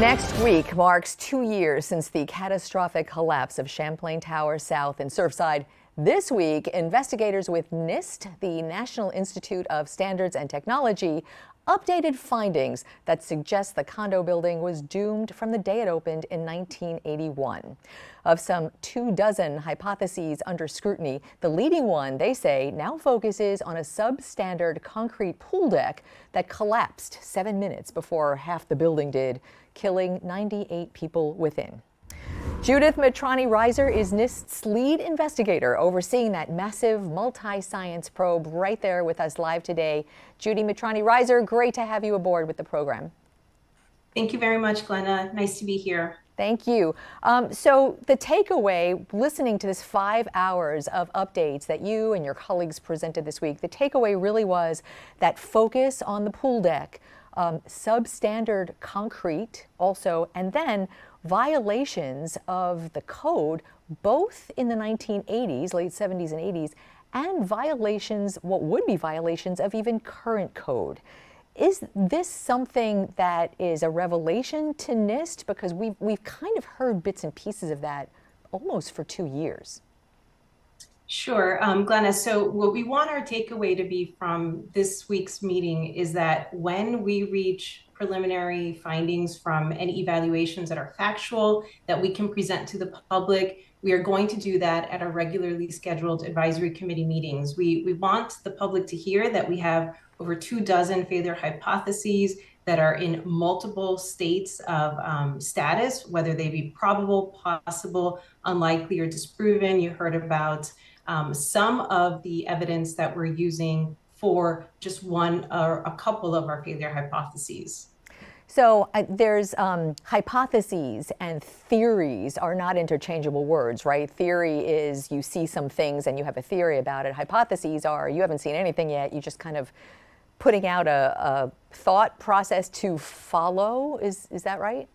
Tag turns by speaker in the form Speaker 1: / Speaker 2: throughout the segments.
Speaker 1: Next week marks 2 years since the catastrophic collapse of Champlain Towers South in Surfside. This week, investigators with NIST, the National Institute of Standards and Technology, updated findings that suggest the condo building was doomed from the day it opened in 1981. Of some 24 hypotheses under scrutiny, the leading one, they say, now focuses on a substandard concrete pool deck that collapsed 7 minutes before half the building did, killing 98 people within. Judy Mitrani-Reiser is NIST's lead investigator overseeing that massive multi-science probe right there with us live today. Judy Mitrani-Reiser, great to have you aboard with the program.
Speaker 2: Thank you very much, Glenna. Nice to be here.
Speaker 1: Thank you. So the takeaway, listening to this 5 hours of updates that you and your colleagues presented this week, the takeaway really was that focus on the pool deck, substandard concrete also, and then violations of the code, both in the 1980s, late 70s and 80s, and violations, what would be violations of even current code. Is this something that is a revelation to NIST? Because we've kind of heard bits and pieces of that almost for 2 years.
Speaker 2: Sure, Glenna. So what we want our takeaway to be from this week's meeting is that when we reach preliminary findings from any evaluations that are factual, that we can present to the public, we are going to do that at our regularly scheduled advisory committee meetings. We want the public to hear that we have over 24 failure hypotheses that are in multiple states of status, whether they be probable, possible, unlikely, or disproven. You heard about some of the evidence that we're using for just one or a couple of our failure hypotheses.
Speaker 1: So there's hypotheses and theories are not interchangeable words, right? Theory is you see some things and you have a theory about it. Hypotheses are you haven't seen anything yet, you just kind of putting out a thought process to follow. Is that right?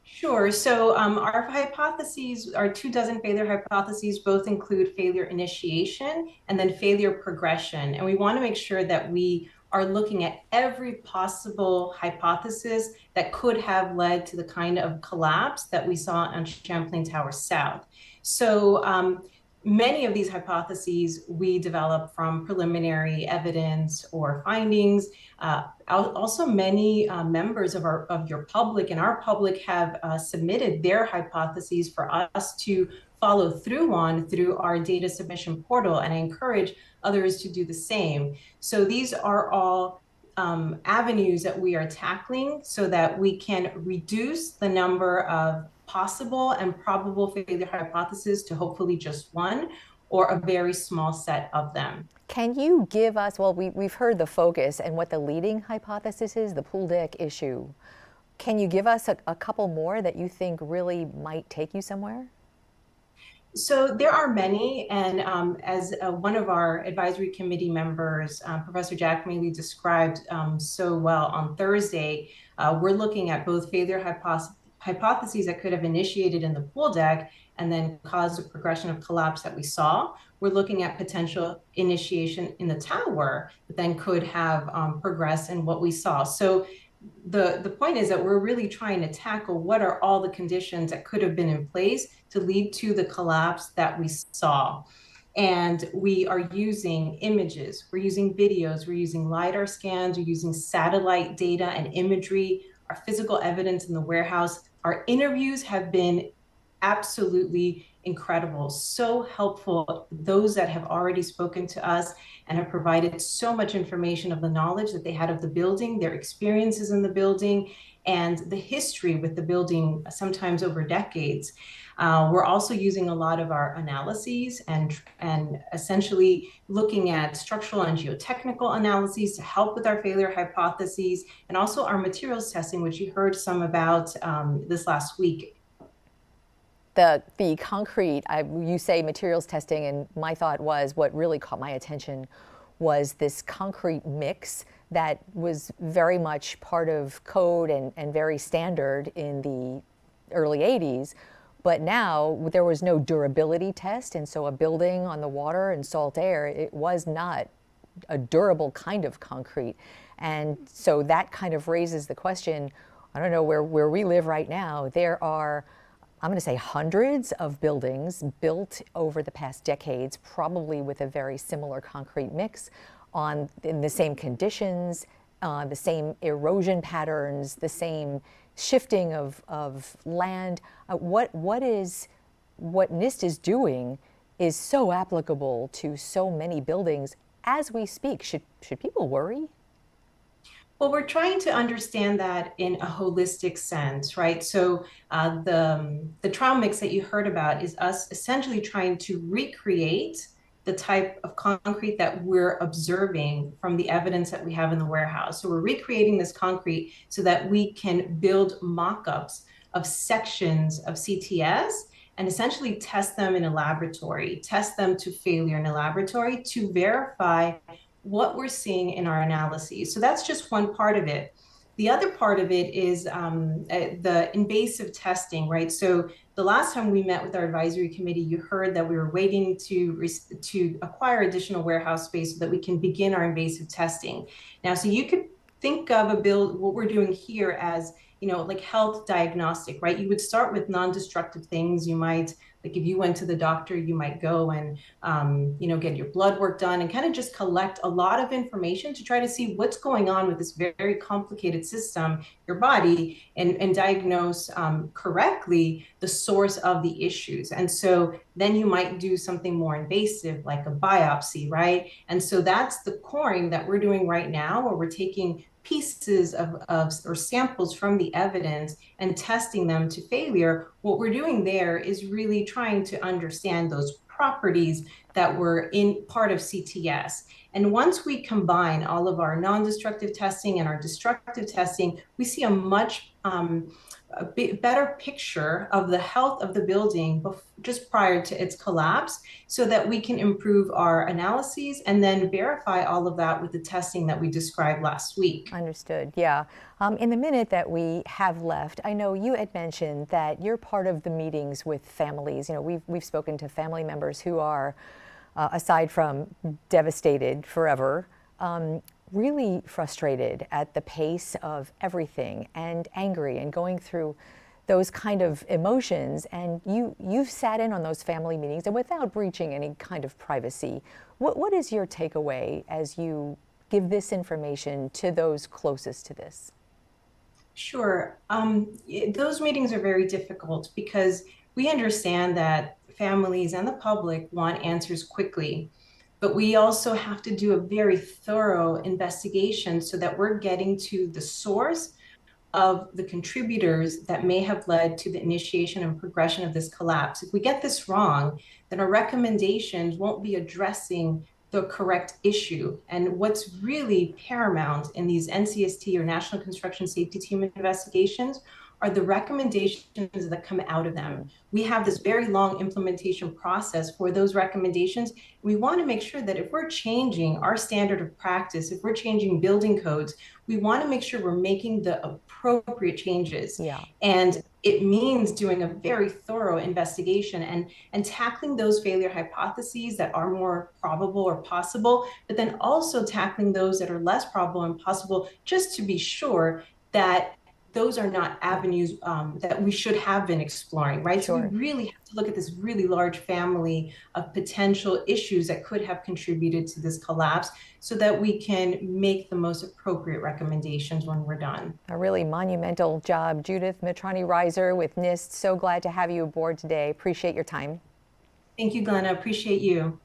Speaker 2: Sure. So our hypotheses, our 24 failure hypotheses, both include failure initiation and then failure progression. And we want to make sure that we are looking at every possible hypothesis that could have led to the kind of collapse that we saw on Champlain Towers South. So many of these hypotheses we develop from preliminary evidence or findings. Also, many members of your public and our public have submitted their hypotheses for us to follow through on through our data submission portal, and I encourage others to do the same. So these are all avenues that we are tackling so that we can reduce the number of possible and probable failure hypotheses to hopefully just one or a very small set of them.
Speaker 1: Can you give us, well, we've heard the focus and what the leading hypothesis is, the pool deck issue. Can you give us a couple more that you think really might take you somewhere?
Speaker 2: So there are many, and as one of our advisory committee members, Professor Jack Maley, described so well on Thursday, we're looking at both failure hypotheses that could have initiated in the pool deck and then caused a progression of collapse that we saw. We're looking at potential initiation in the tower that then could have progressed in what we saw. So the point is that we're really trying to tackle what are all the conditions that could have been in place to lead to the collapse that we saw. And we are using images, we're using videos, we're using LiDAR scans, we're using satellite data and imagery, our physical evidence in the warehouse. Our interviews have been absolutely incredible, so helpful. Those that have already spoken to us and have provided so much information of the knowledge that they had of the building, their experiences in the building, and the history with the building, sometimes over decades. We're also using a lot of our analyses and essentially looking at structural and geotechnical analyses to help with our failure hypotheses, and also our materials testing, which you heard some about this last week.
Speaker 1: The concrete, you say materials testing, and my thought was what really caught my attention was this concrete mix that was very much part of code and very standard in the early 80s. But now there was no durability test, and so a building on the water and salt air, it was not a durable kind of concrete. And so that kind of raises the question, I don't know, where we live right now, there are, I'm going to say, hundreds of buildings built over the past decades, probably with a very similar concrete mix, in the same conditions, the same erosion patterns, the same shifting of land. What NIST is doing is so applicable to so many buildings as we speak. Should people worry?
Speaker 2: Well, we're trying to understand that in a holistic sense, right? So the trial mix that you heard about is us essentially trying to recreate the type of concrete that we're observing from the evidence that we have in the warehouse. So we're recreating this concrete so that we can build mock-ups of sections of CTS and essentially test them in a laboratory, test them to failure in a laboratory to verify what we're seeing in our analyses. So that's just one part of it. The other part of it is the invasive testing, right? So the last time we met with our advisory committee, you heard that we were waiting to acquire additional warehouse space so that we can begin our invasive testing. Now, so you could think of what we're doing here as, like health diagnostic, right? You would start with non-destructive things. You might, like if you went to the doctor, you might go and, get your blood work done and kind of just collect a lot of information to try to see what's going on with this very complicated system, your body, and diagnose correctly the source of the issues. And so then you might do something more invasive like a biopsy, right? And so that's the coring that we're doing right now, where we're taking pieces or samples from the evidence and testing them to failure. What we're doing there is really trying to understand those properties that were in part of CTS. And once we combine all of our non-destructive testing and our destructive testing, we see a much better picture of the health of the building just prior to its collapse, so that we can improve our analyses and then verify all of that with the testing that we described last week.
Speaker 1: Understood. Yeah. In the minute that we have left, I know you had mentioned that you're part of the meetings with families. We've spoken to family members who are, aside from devastated forever, really frustrated at the pace of everything and angry and going through those kind of emotions. And you've sat in on those family meetings, and without breaching any kind of privacy, what is your takeaway as you give this information to those closest to this?
Speaker 2: Sure. Those meetings are very difficult because we understand that families and the public want answers quickly. But we also have to do a very thorough investigation so that we're getting to the source of the contributors that may have led to the initiation and progression of this collapse. If we get this wrong, then our recommendations won't be addressing the correct issue. And what's really paramount in these NCST or National Construction Safety Team investigations are the recommendations that come out of them. We have this very long implementation process for those recommendations. We want to make sure that if we're changing our standard of practice, if we're changing building codes, we want to make sure we're making the appropriate changes.
Speaker 1: Yeah.
Speaker 2: And it means doing a very thorough investigation and tackling those failure hypotheses that are more probable or possible, but then also tackling those that are less probable and possible, just to be sure that those are not avenues that we should have been exploring, right?
Speaker 1: Sure.
Speaker 2: So we really have to look at this really large family of potential issues that could have contributed to this collapse so that we can make the most appropriate recommendations when we're done.
Speaker 1: A really monumental job. Judy Mitrani-Reiser with NIST. So glad to have you aboard today. Appreciate your time.
Speaker 2: Thank you, Glenna. Appreciate you.